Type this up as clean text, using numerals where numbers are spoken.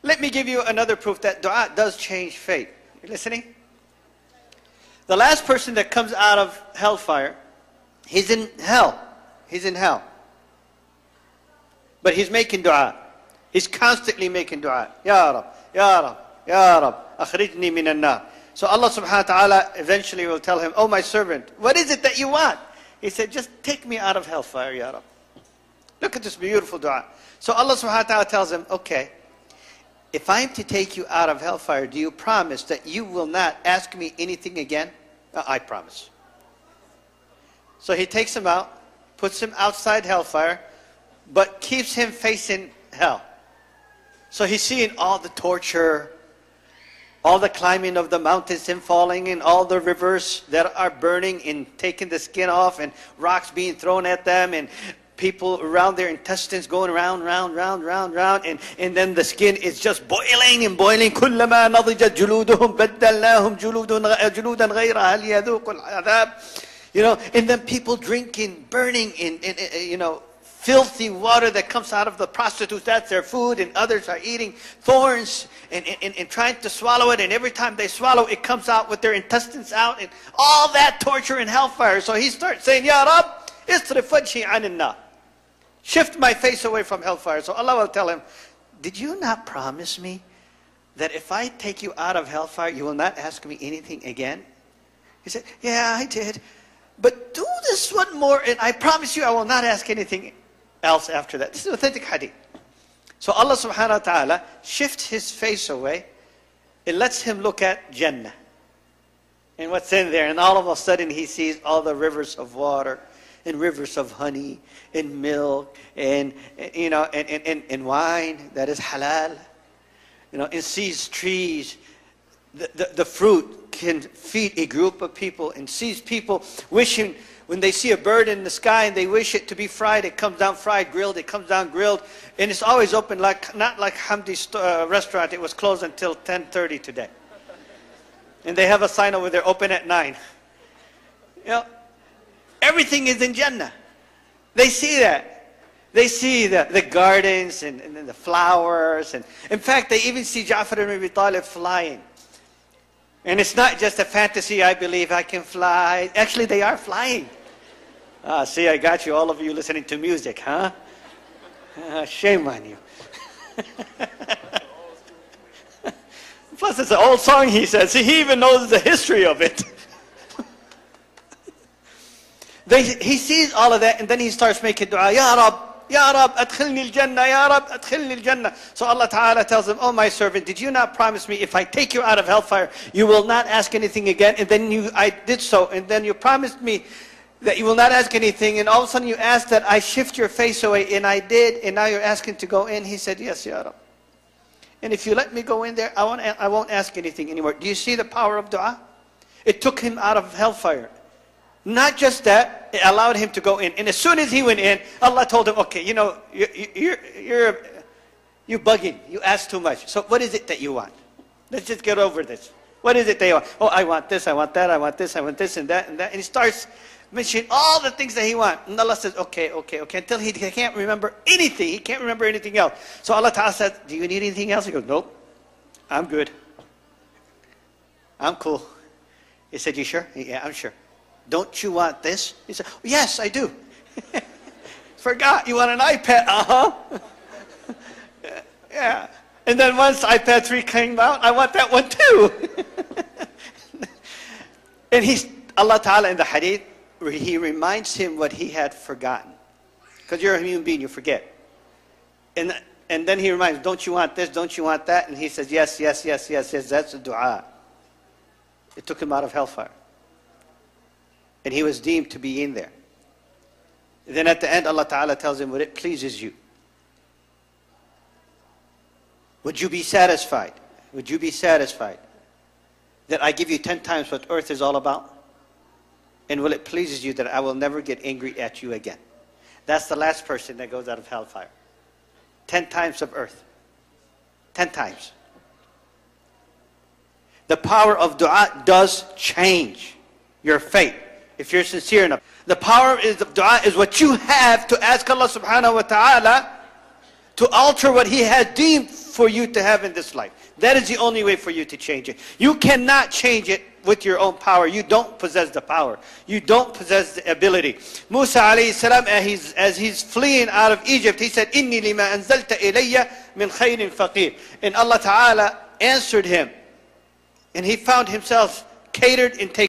Let me give you another proof that dua does change fate. You listening? The last person that comes out of hellfire, he's in hell. He's in hell. But he's making dua. He's constantly making dua. Ya Rab, Ya Rab, Ya Rab, akhrijni min an-nar. So Allah subhanahu wa ta'ala eventually will tell him, oh my servant, what is it that you want? He said, just take me out of hellfire, Ya Rab. Look at this beautiful dua. So Allah subhanahu wa ta'ala tells him, okay, if I'm to take you out of hellfire, do you promise that you will not ask me anything again? I promise. So he takes him out, puts him outside hellfire, but keeps him facing hell. So he's seeing all the torture, all the climbing of the mountains and falling, and all the rivers that are burning and taking the skin off, and rocks being thrown at them, and people around their intestines going round, and then the skin is just boiling and boiling. كُلَّمَا نَضِجَتْ جُلُودُهُمْ بَدَّلْنَاهُم جُلُودًا غَيْرَهَا لِيَذُوقُوا الْعَذَابَ. You know, and then people drinking, burning in filthy water that comes out of the prostitutes. That's their food, and others are eating thorns and trying to swallow it, and every time they swallow, it comes out with their intestines out, and all that torture in hellfire. So he starts saying, Ya Rab, isrif wajhi anin nar. Shift my face away from hellfire. So Allah will tell him, did you not promise me that if I take you out of hellfire, you will not ask me anything again? He said, yeah, I did. But do this one more, and I promise you I will not ask anything else after that. This is authentic hadith. So Allah subhanahu wa ta'ala shifts his face away. It lets him look at Jannah and what's in there. And all of a sudden he sees all the rivers of water, and rivers of honey, and milk, and wine that is halal. And sees trees. The fruit can feed a group of people, and sees people wishing, when they see a bird in the sky and they wish it to be fried, it comes down fried, grilled, it comes down grilled, and it's always open, not like Hamdi's restaurant. It was closed until 10:30 today. And they have a sign over there, open at 9. Everything is in Jannah. They see that. They see the gardens and the flowers. And in fact, they even see Ja'far ibn Abi Talib flying. And it's not just a fantasy, I believe I can fly. Actually, they are flying. See, I got you, all of you listening to music, huh? Shame on you. Plus, it's an old song, he says. See, he even knows the history of it. He sees all of that, and then he starts making dua. Ya Rab, Ya Rab, adkhilni al-Jannah, Ya Rab, adkhilni al-Jannah. So Allah Ta'ala tells him, oh my servant, did you not promise me if I take you out of hellfire, you will not ask anything again? And then I did so, and then you promised me that you will not ask anything, and all of a sudden you asked that I shift your face away, and I did, and now you're asking to go in. He said, yes, Ya Rab. And if you let me go in there, I won't ask anything anymore. Do you see the power of dua? It took him out of hellfire. Not just that, it allowed him to go in. And as soon as he went in, Allah told him, okay, you're bugging. You ask too much. So what is it that you want? Let's just get over this. What is it that you want? Oh, I want this, I want that, I want this, I want this, and that, and that. And he starts mentioning all the things that he wants. And Allah says, okay, until he can't remember anything. He can't remember anything else. So Allah Ta'ala says, do you need anything else? He goes, nope, I'm good. I'm cool. He said, you sure? Yeah, I'm sure. Don't you want this? He said, yes, I do. Forgot, you want an iPad? Uh-huh. Yeah. And then once iPad 3 came out, I want that one too. And Allah Ta'ala in the hadith, he reminds him what he had forgotten. Because you're a human being, you forget. And then he reminds, don't you want this? Don't you want that? And he says, yes, that's a dua. It took him out of hellfire. And he was deemed to be in there. And then at the end, Allah Ta'ala tells him, would it pleases you? Would you be satisfied? Would you be satisfied that I give you 10 times what earth is all about? And will it pleases you that I will never get angry at you again? That's the last person that goes out of hellfire. 10 times of earth. 10 times. The power of dua does change your fate. If you're sincere enough. The power of dua is what you have to ask Allah subhanahu wa ta'ala to alter what He has deemed for you to have in this life. That is the only way for you to change it. You cannot change it with your own power. You don't possess the power. You don't possess the ability. Musa alayhi salam, as he's fleeing out of Egypt, he said, "Inni lima anzalta ilayya min khayrin faqir." And Allah Ta'ala answered him. And he found himself catered and taken